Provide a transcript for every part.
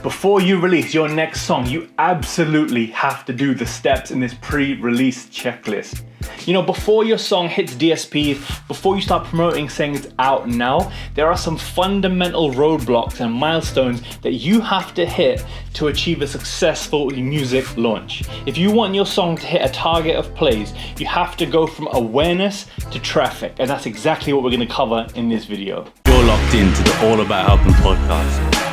Before you release your next song, you absolutely have to do the steps in this pre-release checklist. You know, before your song hits DSPs, before you start promoting saying it's out now, there are some fundamental roadblocks and milestones that you have to hit to achieve a successful music launch. If you want your song to hit a target of plays, you have to go from awareness to traffic, and that's exactly what we're going to cover in this video. You're locked into the All About Helping podcast.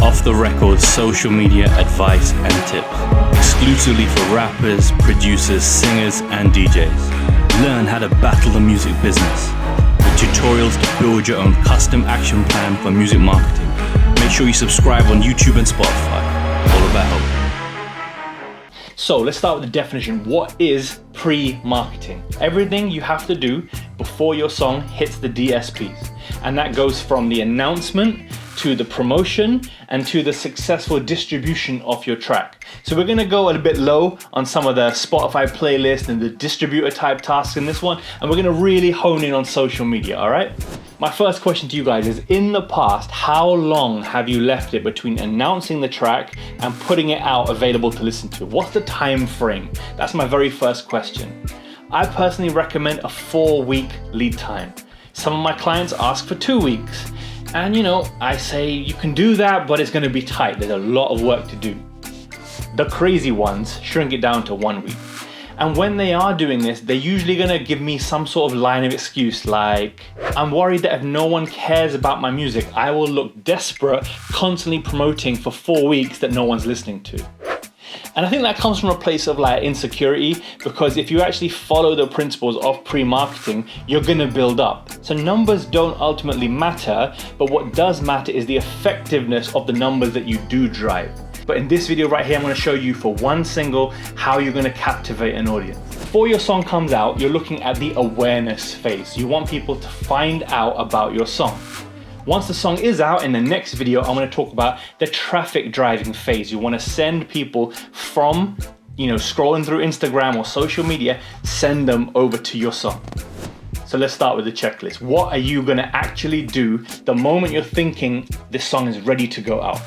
Off the record social media advice and tips, exclusively for rappers, producers, singers, and DJs. Learn how to battle the music business with tutorials to build your own custom action plan for music marketing. Make sure you subscribe on YouTube and Spotify. All About Helping. So let's start with the definition. What is pre-marketing? Everything you have to do before your song hits the DSPs. And that goes from the announcement to the promotion and to the successful distribution of your track. So we're gonna go a bit low on some of the Spotify playlist and the distributor type tasks in this one, and we're gonna really hone in on social media, all right? My first question to you guys is, in the past, how long have you left it between announcing the track and putting it out available to listen to? What's the time frame? That's my very first question. I personally recommend a 4-week lead time. Some of my clients ask for 2 weeks. And you know, I say you can do that, but it's gonna be tight. There's a lot of work to do. The crazy ones shrink it down to 1 week. And when they are doing this, they're usually gonna give me some sort of line of excuse like, I'm worried that if no one cares about my music, I will look desperate constantly promoting for 4 weeks that no one's listening to. And I think that comes from a place of like insecurity, because if you actually follow the principles of pre-marketing, you're gonna build up. So numbers don't ultimately matter, but what does matter is the effectiveness of the numbers that you do drive. But in this video right here, I'm gonna show you for one single how you're gonna captivate an audience. Before your song comes out, you're looking at the awareness phase. You want people to find out about your song. Once the song is out, in the next video, I'm going to talk about the traffic driving phase. You want to send people from, scrolling through Instagram or social media, send them over to your song. So let's start with the checklist. What are you going to actually do the moment you're thinking this song is ready to go out?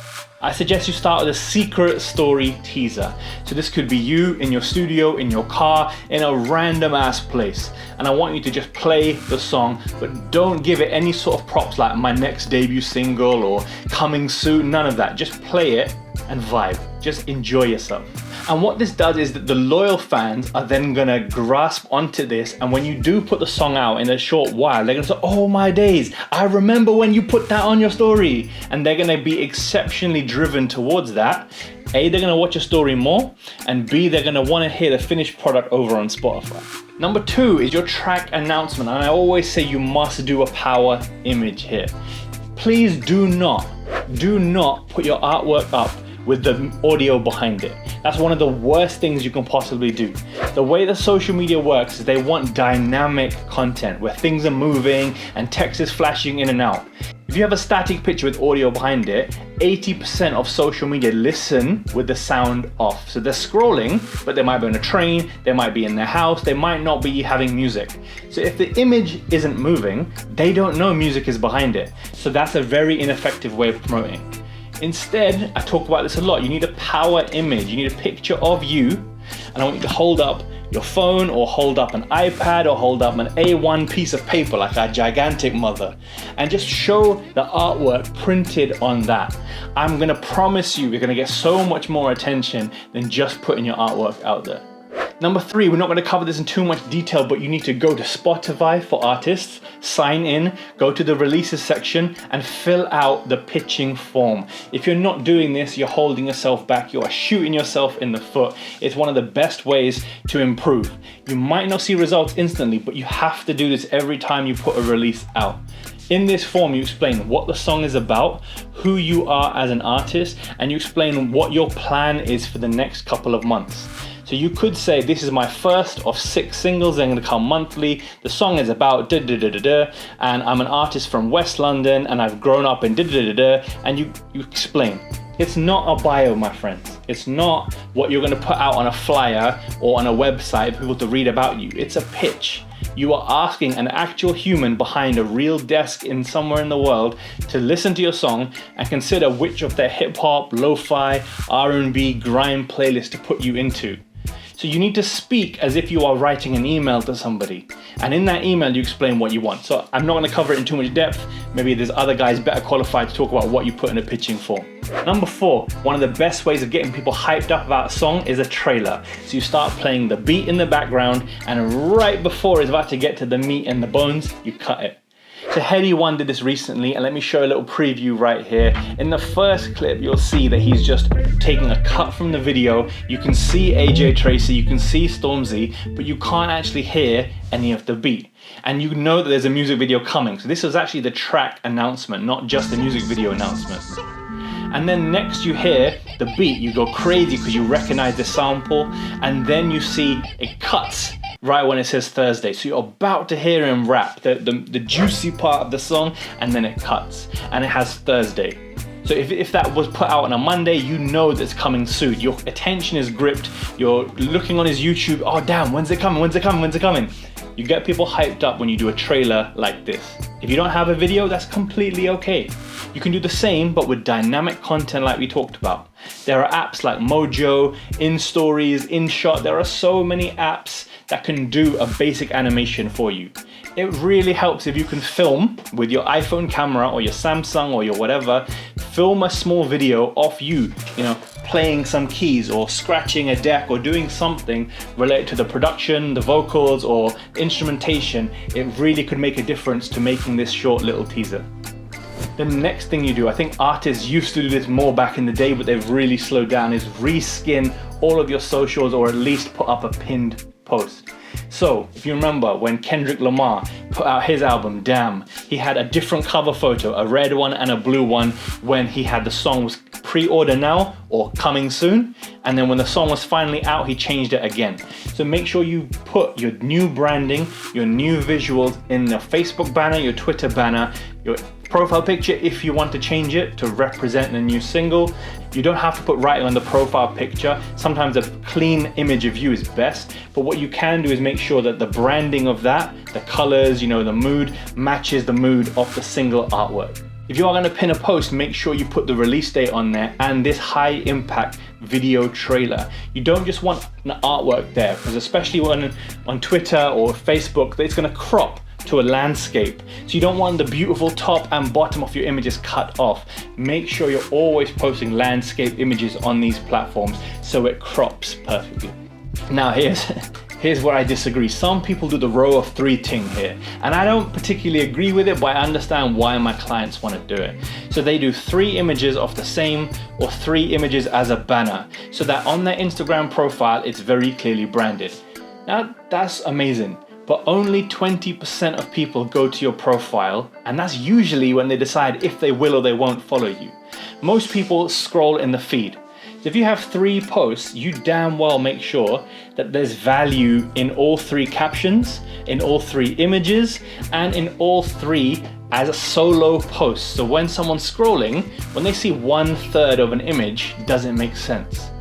I suggest you start with a secret story teaser. So this could be you in your studio, in your car, in a random ass place. And I want you to just play the song, but don't give it any sort of props like my next debut single or coming soon, none of that. Just play it and vibe. Just enjoy yourself. And what this does is that the loyal fans are then gonna grasp onto this, and when you do put the song out in a short while, they're gonna say, oh my days, I remember when you put that on your story. And they're gonna be exceptionally driven towards that. A, they're gonna watch your story more, and B, they're gonna wanna hear the finished product over on Spotify. Number 2 is your track announcement, and I always say you must do a power image here. Please do not put your artwork up with the audio behind it. That's one of the worst things you can possibly do. The way that social media works is they want dynamic content where things are moving and text is flashing in and out. If you have a static picture with audio behind it, 80% of social media listen with the sound off. So they're scrolling, but they might be on a train, they might be in their house, they might not be having music. So if the image isn't moving, they don't know music is behind it. So that's a very ineffective way of promoting. Instead, I talk about this a lot, you need a power image. You need a picture of you, and I want you to hold up your phone or hold up an iPad or hold up an A1 piece of paper like a gigantic mother, and just show the artwork printed on that. I'm gonna promise you, you're gonna get so much more attention than just putting your artwork out there. Number 3, we're not going to cover this in too much detail, but you need to go to Spotify for artists, sign in, go to the releases section, and fill out the pitching form. If you're not doing this, you're holding yourself back. You are shooting yourself in the foot. It's one of the best ways to improve. You might not see results instantly, but you have to do this every time you put a release out. In this form, you explain what the song is about, who you are as an artist, and you explain what your plan is for the next couple of months. So you could say, this is my first of 6 singles, they're gonna come monthly. The song is about da da da da da, and I'm an artist from West London, and I've grown up in da da da da, and you explain. It's not a bio, my friends. It's not what you're gonna put out on a flyer or on a website for people to read about you. It's a pitch. You are asking an actual human behind a real desk in somewhere in the world to listen to your song and consider which of their hip hop, lo-fi, R&B, grime playlist to put you into. So you need to speak as if you are writing an email to somebody. And in that email, you explain what you want. So I'm not going to cover it in too much depth. Maybe there's other guys better qualified to talk about what you put in a pitching form. Number 4, one of the best ways of getting people hyped up about a song is a trailer. So you start playing the beat in the background, and right before it's about to get to the meat and the bones, you cut it. So Heady One did this recently, and let me show a little preview right here. In the first clip, you'll see that he's just taking a cut from the video. You can see AJ Tracy, you can see Stormzy, but you can't actually hear any of the beat. And you know that there's a music video coming. So this was actually the track announcement, not just the music video announcement. And then next you hear the beat, you go crazy because you recognize the sample, and then you see it cuts right when it says Thursday. So you're about to hear him rap, the juicy part of the song, and then it cuts, and it has Thursday. So if that was put out on a Monday, you know that's coming soon. Your attention is gripped, you're looking on his YouTube, oh damn, when's it coming, when's it coming, when's it coming? You get people hyped up when you do a trailer like this. If you don't have a video, that's completely okay. You can do the same, but with dynamic content like we talked about. There are apps like Mojo, InStories, InShot. There are so many apps that can do a basic animation for you. It really helps if you can film with your iPhone camera or your Samsung or your whatever, film a small video of you, playing some keys or scratching a deck or doing something related to the production, the vocals or instrumentation. It really could make a difference to making this short little teaser. The next thing you do, I think artists used to do this more back in the day, but they've really slowed down, is reskin all of your socials or at least put up a pinned post. So if you remember when Kendrick Lamar put out his album Damn, he had a different cover photo, a red one and a blue one, when he had the song was pre-order now or coming soon, and then when the song was finally out, he changed it again. So make sure you put your new branding, your new visuals in the Facebook banner, your Twitter banner, your profile picture if you want to change it to represent the new single. You don't have to put writing on the profile picture. Sometimes a clean image of you is best, but what you can do is make sure that the branding of that, the colors, the mood, matches the mood of the single artwork. If you are going to pin a post, make sure you put the release date on there and this high impact video trailer. You don't just want an artwork there, because especially when on Twitter or Facebook, it's going to crop to a landscape. So you don't want the beautiful top and bottom of your images cut off. Make sure you're always posting landscape images on these platforms so it crops perfectly. Now here's where I disagree. Some people do the row of 3 thing here, and I don't particularly agree with it, but I understand why my clients want to do it. So they do 3 images of the same or 3 images as a banner, so that on their Instagram profile it's very clearly branded. Now that's amazing, but only 20% of people go to your profile, and that's usually when they decide if they will or they won't follow you. Most people scroll in the feed. So if you have 3 posts, you damn well make sure that there's value in all 3 captions, in all 3 images, and in all 3 as a solo post. So when someone's scrolling, when they see 1/3 of an image, does it make sense?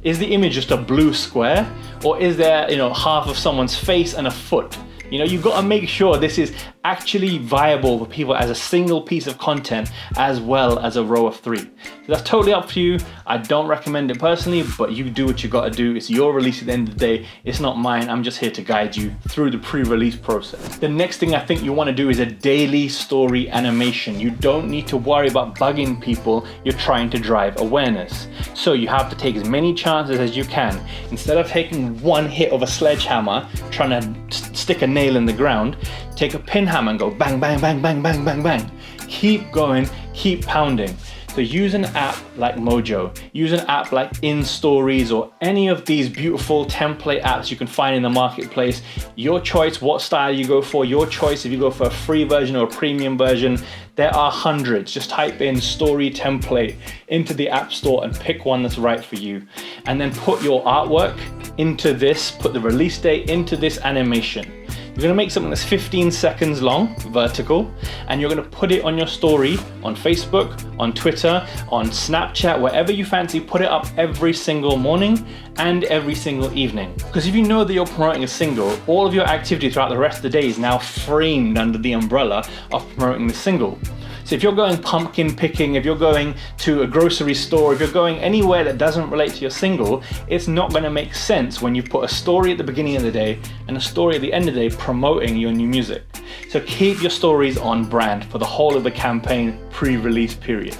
Is the image just a blue square? Or is there, half of someone's face and a foot? You've got to make sure this is actually viable for people as a single piece of content as well as a row of 3. So that's totally up to you. I don't recommend it personally, but you do what you got to do. It's your release at the end of the day. It's not mine. I'm just here to guide you through the pre-release process. The next thing I think you want to do is a daily story animation. You don't need to worry about bugging people. You're trying to drive awareness. So you have to take as many chances as you can. Instead of taking one hit of a sledgehammer, trying to stick a nail in the ground, take a pin hammer and go bang, bang, bang, bang, bang, bang, bang. Keep going, keep pounding. So use an app like Mojo, use an app like InStories or any of these beautiful template apps you can find in the marketplace. Your choice, what style you go for, your choice if you go for a free version or a premium version. There are hundreds. Just type in story template into the app store and pick one that's right for you. And then put your artwork into this, put the release date into this animation. You're gonna make something that's 15 seconds long, vertical, and you're gonna put it on your story on Facebook, on Twitter, on Snapchat, wherever you fancy. Put it up every single morning and every single evening. Because if you know that you're promoting a single, all of your activity throughout the rest of the day is now framed under the umbrella of promoting the single. So if you're going pumpkin picking, if you're going to a grocery store, if you're going anywhere that doesn't relate to your single, it's not going to make sense when you put a story at the beginning of the day and a story at the end of the day promoting your new music. So keep your stories on brand for the whole of the campaign pre-release period.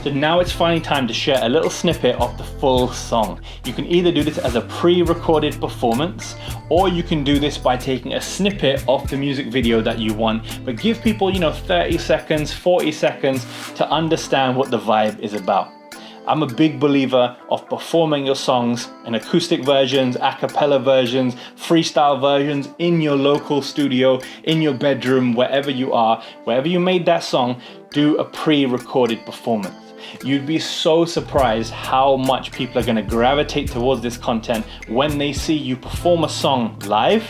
So now it's finally time to share a little snippet of the full song. You can either do this as a pre-recorded performance, or you can do this by taking a snippet of the music video that you want, but give people, 30 seconds, 40 seconds to understand what the vibe is about. I'm a big believer of performing your songs in acoustic versions, a cappella versions, freestyle versions in your local studio, in your bedroom, wherever you are, wherever you made that song, do a pre-recorded performance. You'd be so surprised how much people are going to gravitate towards this content when they see you perform a song live,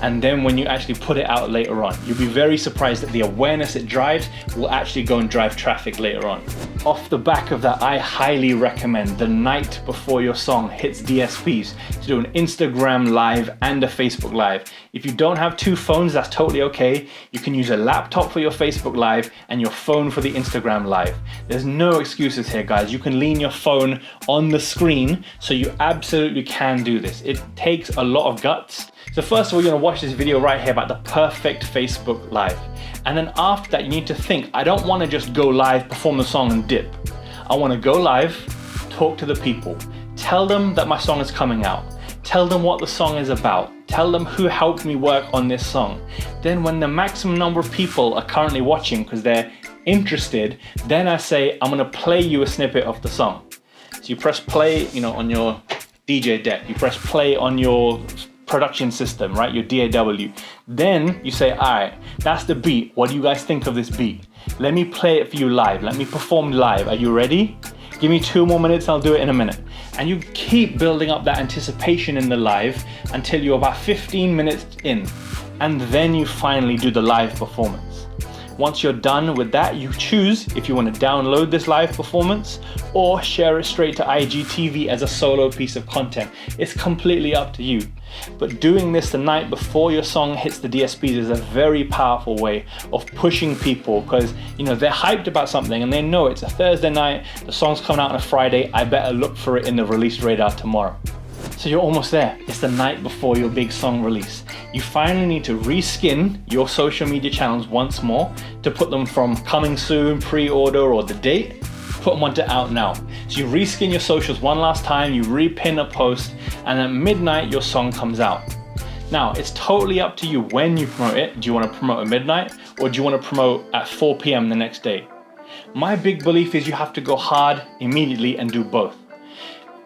and then when you actually put it out later on. You'll be very surprised that the awareness it drives will actually go and drive traffic later on. Off the back of that, I highly recommend the night before your song hits DSPs to do an Instagram live and a Facebook live. If you don't have two phones, that's totally okay. You can use a laptop for your Facebook live and your phone for the Instagram live. There's no excuses here, guys. You can lean your phone on the screen, so you absolutely can do this. It takes a lot of guts. So first of all, you're gonna watch this video right here about the perfect Facebook live. And then after that, you need to think, I don't wanna just go live, perform the song and dip. I wanna go live, talk to the people, tell them that my song is coming out, tell them what the song is about, tell them who helped me work on this song. Then when the maximum number of people are currently watching because they're interested, then I say, I'm gonna play you a snippet of the song. So you press play, on your DJ deck, you press play on your production system, right? Your DAW. Then you say, all right, that's the beat. What do you guys think of this beat? Let me play it for you live. Let me perform live. Are you ready? Give me 2 more minutes, I'll do it in a minute. And you keep building up that anticipation in the live until you're about 15 minutes in. And then you finally do the live performance. Once you're done with that, you choose if you want to download this live performance or share it straight to IGTV as a solo piece of content. It's completely up to you. But doing this the night before your song hits the DSPs is a very powerful way of pushing people, because they're hyped about something and they know it's a Thursday night, the song's coming out on a Friday, I better look for it in the release radar tomorrow. So you're almost there. It's the night before your big song release. You finally need to reskin your social media channels once more to put them from coming soon, pre-order, or the date, put them onto out now. So you reskin your socials one last time, you repin a post, and at midnight your song comes out. Now, it's totally up to you when you promote it. Do you want to promote at midnight, or do you want to promote at 4 p.m. the next day? My big belief is you have to go hard immediately and do both.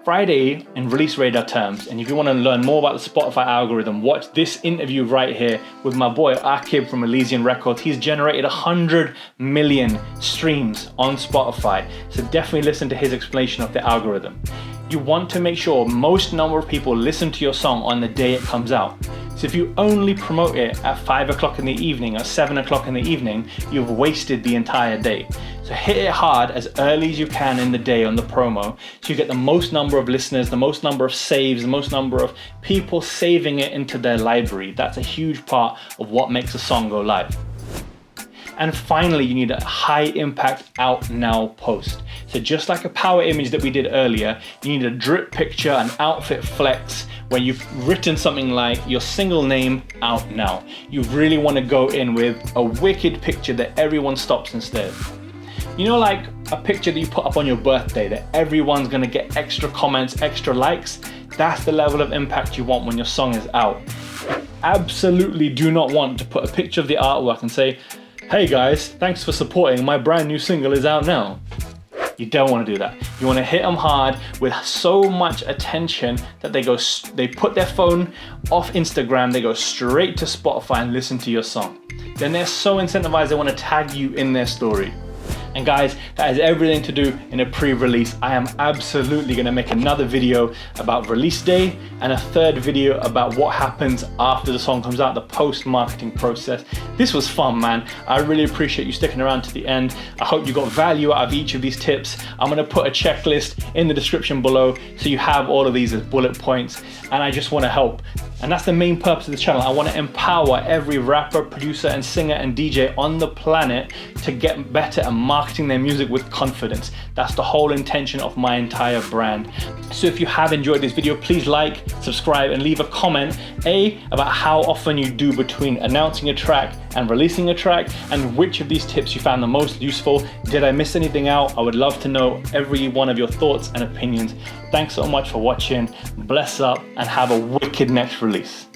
Friday in release radar terms, and if you want to learn more about the Spotify algorithm, watch this interview right here with my boy Akib from Elysian Records. He's generated 100 million streams on Spotify, so definitely listen to his explanation of the algorithm. You want to make sure most number of people listen to your song on the day it comes out. So if you only promote it at 5 o'clock in the evening or 7 o'clock in the evening, you've wasted the entire day. So hit it hard as early as you can in the day on the promo, so you get the most number of listeners, the most number of saves, the most number of people saving it into their library. That's a huge part of what makes a song go live. And finally, you need a high impact out now post. So just like a power image that we did earlier, you need a drip picture, an outfit flex, where you've written something like your single name out now. You really want to go in with a wicked picture that everyone stops and stares. Like a picture that you put up on your birthday that everyone's gonna get extra comments, extra likes. That's the level of impact you want when your song is out. You absolutely do not want to put a picture of the artwork and say, hey guys, thanks for supporting, my brand new single is out now. You don't want to do that. You want to hit them hard with so much attention that they put their phone off Instagram, they go straight to Spotify and listen to your song. Then they're so incentivized they want to tag you in their story. And guys, that is everything to do in a pre-release. I am absolutely gonna make another video about release day and a third video about what happens after the song comes out, the post-marketing process. This was fun, man. I really appreciate you sticking around to the end. I hope you got value out of each of these tips. I'm gonna put a checklist in the description below so you have all of these as bullet points, and I just wanna help. And that's the main purpose of the channel. I wanna empower every rapper, producer, and singer and DJ on the planet to get better at marketing their music with confidence. That's the whole intention of my entire brand. So if you have enjoyed this video, please like, subscribe, and leave a comment, about how often you do between announcing a track and releasing a track, and which of these tips you found the most useful. Did I miss anything out? I would love to know every one of your thoughts and opinions. Thanks so much for watching. Bless up and have a wicked next release.